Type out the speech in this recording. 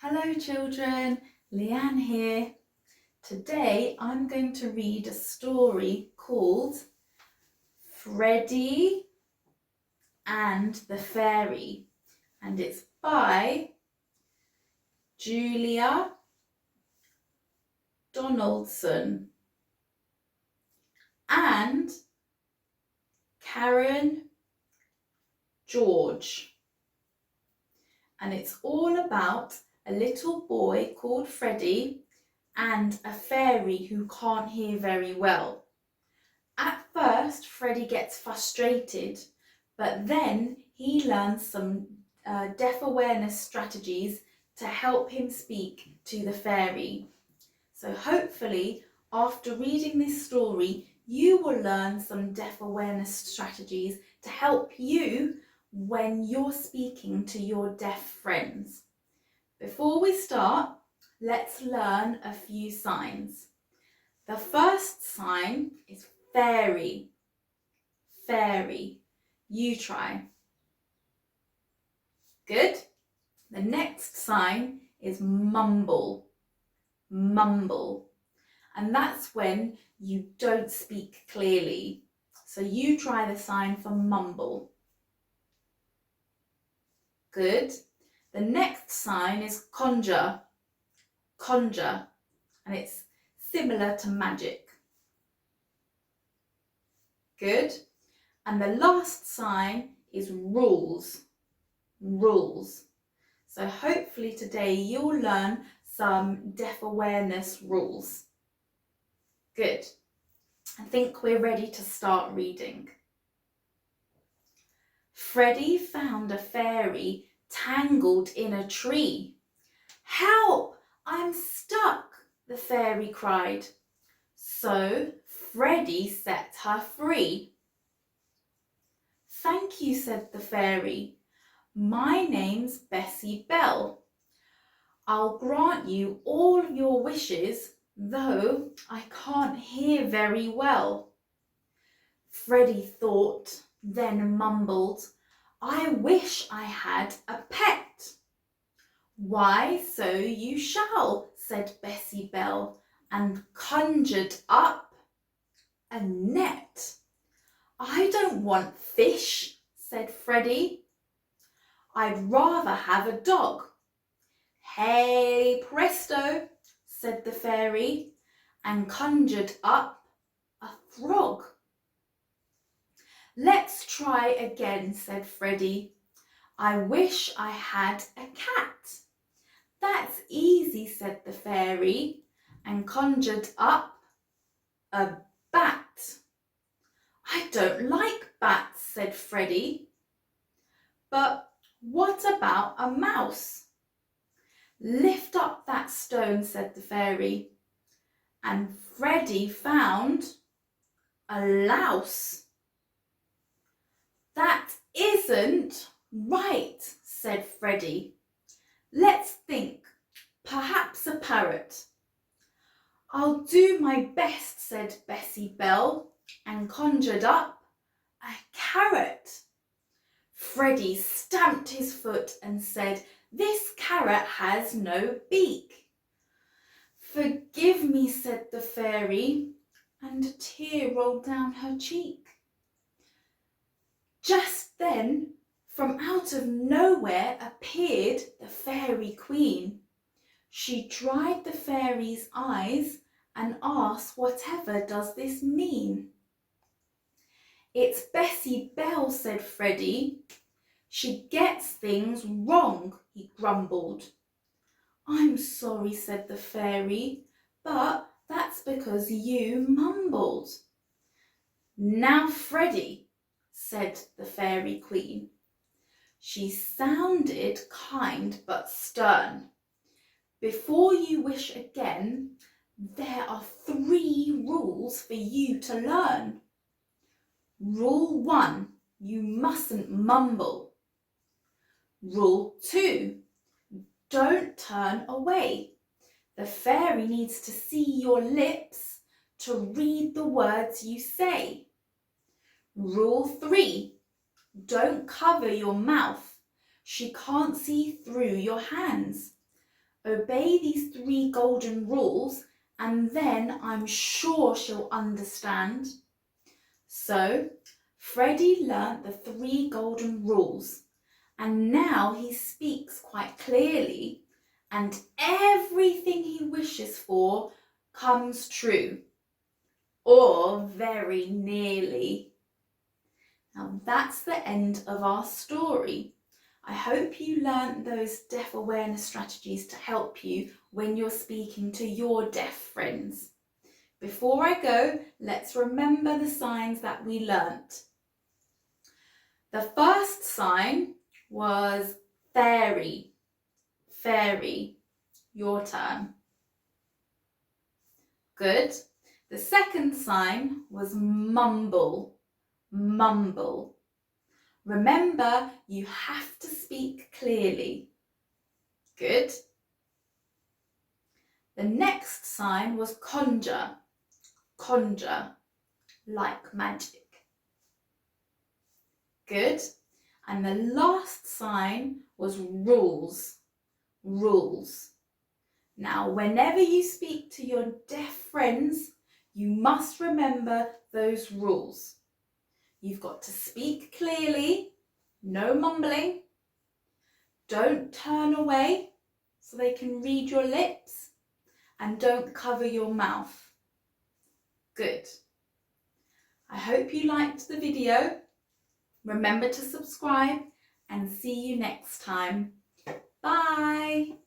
Hello children, Leanne here. Today I'm going to read a story called Freddie and the Fairy, and it's by Julia Donaldson and Karen George. And it's all about a little boy called Freddie and a fairy who can't hear very well. At first, Freddie gets frustrated, but then he learns some deaf awareness strategies to help him speak to the fairy. So hopefully, after reading this story, you will learn some deaf awareness strategies to help you when you're speaking to your deaf friends. Before we start, let's learn a few signs. The first sign is fairy. Fairy. You try. Good. The next sign is mumble. Mumble. And that's when you don't speak clearly. So you try the sign for mumble. Good. The next sign is conjure. Conjure. And it's similar to magic. Good. And the last sign is rules. Rules. So hopefully today you'll learn some deaf awareness rules. Good. I think we're ready to start reading. Freddie found a fairy tangled in a tree. "Help! I'm stuck!" the fairy cried. So Freddie set her free. "Thank you," said the fairy. "My name's BSL. I'll grant you all your wishes, though I can't hear very well." Freddie thought, then mumbled, "I wish I had a pet." "Why, so you shall," said BSL, and conjured up a net. "I don't want fish," said Freddie. "I'd rather have a dog." "Hey, presto," said the fairy, and conjured up a frog. "Let's try again," said Freddie. "I wish I had a cat." "That's easy," said the fairy, and conjured up a bat. "I don't like bats," said Freddie. "But what about a mouse?" "Lift up that stone," said the fairy, and Freddie found a louse. "That isn't right," said Freddie. "Let's think. Perhaps a parrot." "I'll do my best," said BSL, and conjured up a carrot. Freddie stamped his foot and said, "This carrot has no beak." "Forgive me," said the fairy, and a tear rolled down her cheek. Just then, from out of nowhere appeared the fairy queen. She dried the fairy's eyes and asked, "Whatever does this mean?" "It's BSL," said Freddie. "She gets things wrong," he grumbled. "I'm sorry," said the fairy, "but that's because you mumbled." "Now, Freddie," said the fairy queen. She sounded kind but stern. "Before you wish again, there are 3 rules for you to learn. Rule 1, you mustn't mumble. Rule 2, don't turn away. The fairy needs to see your lips to read the words you say. Rule 3, don't cover your mouth. She can't see through your hands. Obey these 3 golden rules and then I'm sure she'll understand. So Freddie learnt the 3 golden rules and now he speaks quite clearly and everything he wishes for comes true, or very nearly. Now that's the end of our story. I hope you learnt those deaf awareness strategies to help you when you're speaking to your deaf friends. Before I go, let's remember the signs that we learnt. The first sign was fairy. Fairy. Your turn. Good. The second sign was mumble. Mumble. Remember, you have to speak clearly. Good. The next sign was conjure. Conjure. Like magic. Good. And the last sign was rules. Rules. Now, whenever you speak to your deaf friends, you must remember those rules. You've got to speak clearly, no mumbling. Don't turn away so they can read your lips, and don't cover your mouth. Good. I hope you liked the video. Remember to subscribe and see you next time. Bye.